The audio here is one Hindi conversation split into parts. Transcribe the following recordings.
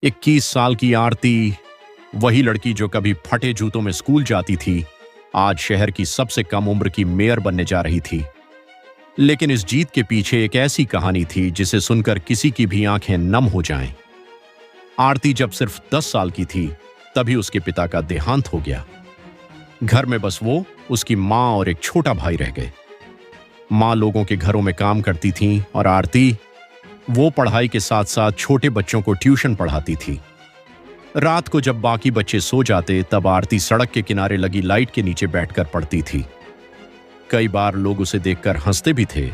21 साल की आरती, वही लड़की जो कभी फटे जूतों में स्कूल जाती थी, आज शहर की सबसे कम उम्र की मेयर बनने जा रही थी। लेकिन इस जीत के पीछे एक ऐसी कहानी थी जिसे सुनकर किसी की भी आंखें नम हो जाएं। आरती जब सिर्फ 10 साल की थी, तभी उसके पिता का देहांत हो गया। घर में बस वो, उसकी माँ और एक छोटा भाई रह गए। माँ लोगों के घरों में काम करती थीं और आरती, वो पढ़ाई के साथ साथ छोटे बच्चों को ट्यूशन पढ़ाती थी। रात को जब बाकी बच्चे सो जाते, तब आरती सड़क के किनारे लगी लाइट के नीचे बैठकर पढ़ती थी। कई बार लोग उसे देखकर हंसते भी थे,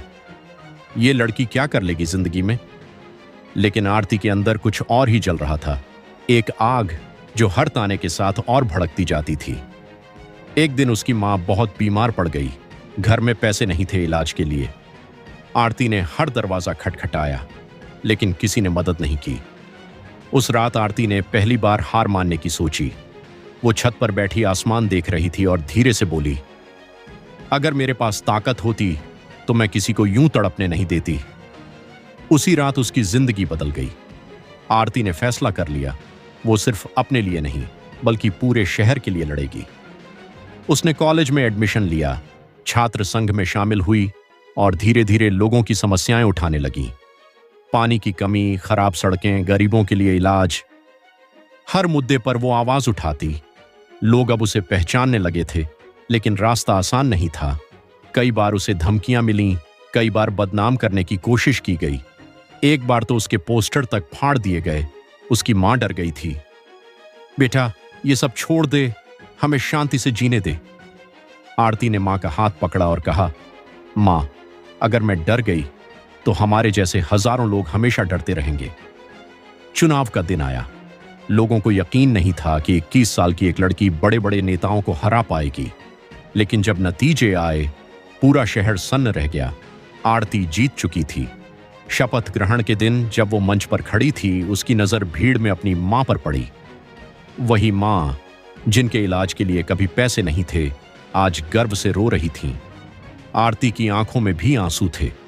ये लड़की क्या कर लेगी जिंदगी में। लेकिन आरती के अंदर कुछ और ही जल रहा था, एक आग जो हर ताने के साथ और भड़कती जाती थी। एक दिन उसकी मां बहुत बीमार पड़ गई। घर में पैसे नहीं थे इलाज के लिए। आरती ने हर दरवाजा खटखटाया, लेकिन किसी ने मदद नहीं की। उस रात आरती ने पहली बार हार मानने की सोची। वो छत पर बैठी आसमान देख रही थी और धीरे से बोली, अगर मेरे पास ताकत होती तो मैं किसी को यूं तड़पने नहीं देती। उसी रात उसकी जिंदगी बदल गई। आरती ने फैसला कर लिया, वो सिर्फ अपने लिए नहीं बल्कि पूरे शहर के लिए लड़ेगी। उसने कॉलेज में एडमिशन लिया, छात्र संघ में शामिल हुई और धीरे धीरे लोगों की समस्याएं उठाने लगी। पानी की कमी, खराब सड़कें, गरीबों के लिए इलाज, हर मुद्दे पर वो आवाज उठाती। लोग अब उसे पहचानने लगे थे, लेकिन रास्ता आसान नहीं था। कई बार उसे धमकियां मिलीं, कई बार बदनाम करने की कोशिश की गई। एक बार तो उसके पोस्टर तक फाड़ दिए गए। उसकी मां डर गई थी। बेटा, ये सब छोड़ दे, हमें शांति से जीने दे। आरती ने मां का हाथ पकड़ा और कहा, मां, अगर मैं डर गई तो हमारे जैसे हजारों लोग हमेशा डरते रहेंगे। चुनाव का दिन आया। लोगों को यकीन नहीं था कि 21 साल की एक लड़की बड़े बड़े नेताओं को हरा पाएगी। लेकिन जब नतीजे आए, पूरा शहर सन्न रह गया। आरती जीत चुकी थी। शपथ ग्रहण के दिन जब वो मंच पर खड़ी थी, उसकी नजर भीड़ में अपनी मां पर पड़ी। वही मां जिनके इलाज के लिए कभी पैसे नहीं थे, आज गर्व से रो रही थीं। आरती की आंखों में भी आंसू थे।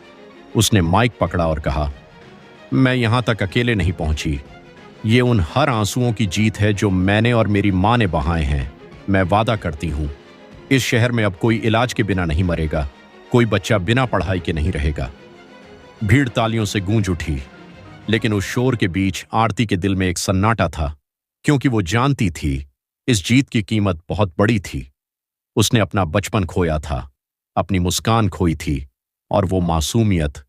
उसने माइक पकड़ा और कहा, मैं यहां तक अकेले नहीं पहुंची। ये उन हर आंसुओं की जीत है जो मैंने और मेरी मां ने बहाए हैं। मैं वादा करती हूं, इस शहर में अब कोई इलाज के बिना नहीं मरेगा, कोई बच्चा बिना पढ़ाई के नहीं रहेगा। भीड़ तालियों से गूंज उठी, लेकिन उस शोर के बीच आरती के दिल में एक सन्नाटा था, क्योंकि वो जानती थी इस जीत की कीमत बहुत बड़ी थी। उसने अपना बचपन खोया था, अपनी मुस्कान खोई थी और वो मासूमियत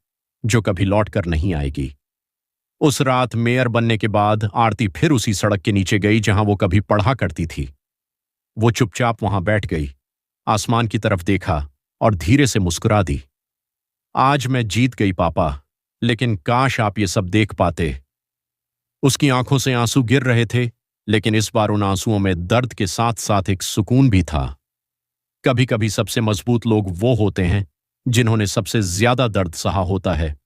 जो कभी लौट कर नहीं आएगी। उस रात मेयर बनने के बाद आरती फिर उसी सड़क के नीचे गई जहां वो कभी पढ़ा करती थी। वो चुपचाप वहां बैठ गई, आसमान की तरफ देखा और धीरे से मुस्कुरा दी। आज मैं जीत गई पापा, लेकिन काश आप ये सब देख पाते। उसकी आंखों से आंसू गिर रहे थे, लेकिन इस बार उन आंसुओं में दर्द के साथ साथ एक सुकून भी था। कभी कभी सबसे मजबूत लोग वो होते हैं जिन्होंने सबसे ज्यादा दर्द सहा होता है,